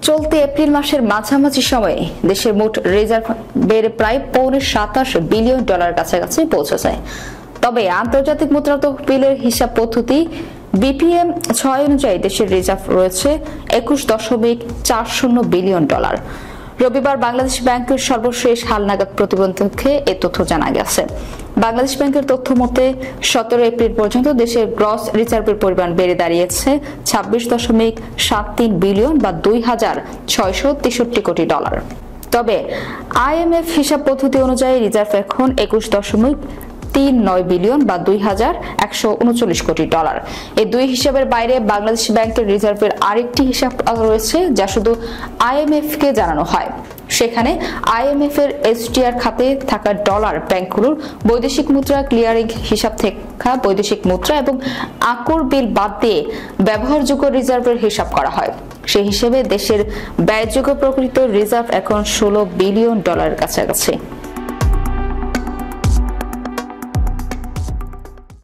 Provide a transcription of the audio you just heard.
চলতি এপ্রিল মাসের মাঝামাঝি সময়ে দেশের মোট রিজার্ভ বেড়ে প্রায় $27 বিলিয়ন কাছাকাছি পৌঁছেছে। তবে আন্তর্জাতিক মুদ্রা তহবিলের হিসাব পদ্ধতি বিপিএম 6 অনুযায়ী দেশের রিজার্ভ রয়েছে $21.40 বিলিয়ন। রবিবার বাংলাদেশ ব্যাংকের সর্বশেষ হালনাগাদ প্রতিবেদনে এ তথ্য জানা গেছে। বাংলাদেশ ব্যাংকের তথ্য মতে 17 এপ্রিল পর্যন্ত দেশের গ্রস রিজার্ভের পরিমাণ বেড়ে দাঁড়িয়েছে $26.73 বিলিয়ন বা $2,663 কোটি। তবে আইএমএফ হিসাব পদ্ধতি অনুযায়ী রিজার্ভ এখন $21.39 বিলিয়ন বা $2,139 কোটি। এই দুই হিসাবের বাইরে বাংলাদেশ ব্যাংকের রিজার্ভের আরেকটি হিসাব রয়েছে যা শুধু আইএমএফ কে জানানো হয়। সেখানে আইএমএফ এর এসডিআর খাতে থাকা ডলার, ব্যাংকগুলোর বৈদেশিক মুদ্রা ক্লিয়ারিং হিসাব থেকে বৈদেশিক মুদ্রা এবং আকর বিল বাদ দিয়ে ব্যবহারযোগ্য রিজার্ভের হিসাব করা হয়। সেই হিসেবে দেশের ব্যয়যোগ্য প্রকৃত রিজার্ভ এখন $16 বিলিয়ন কাছাকাছি।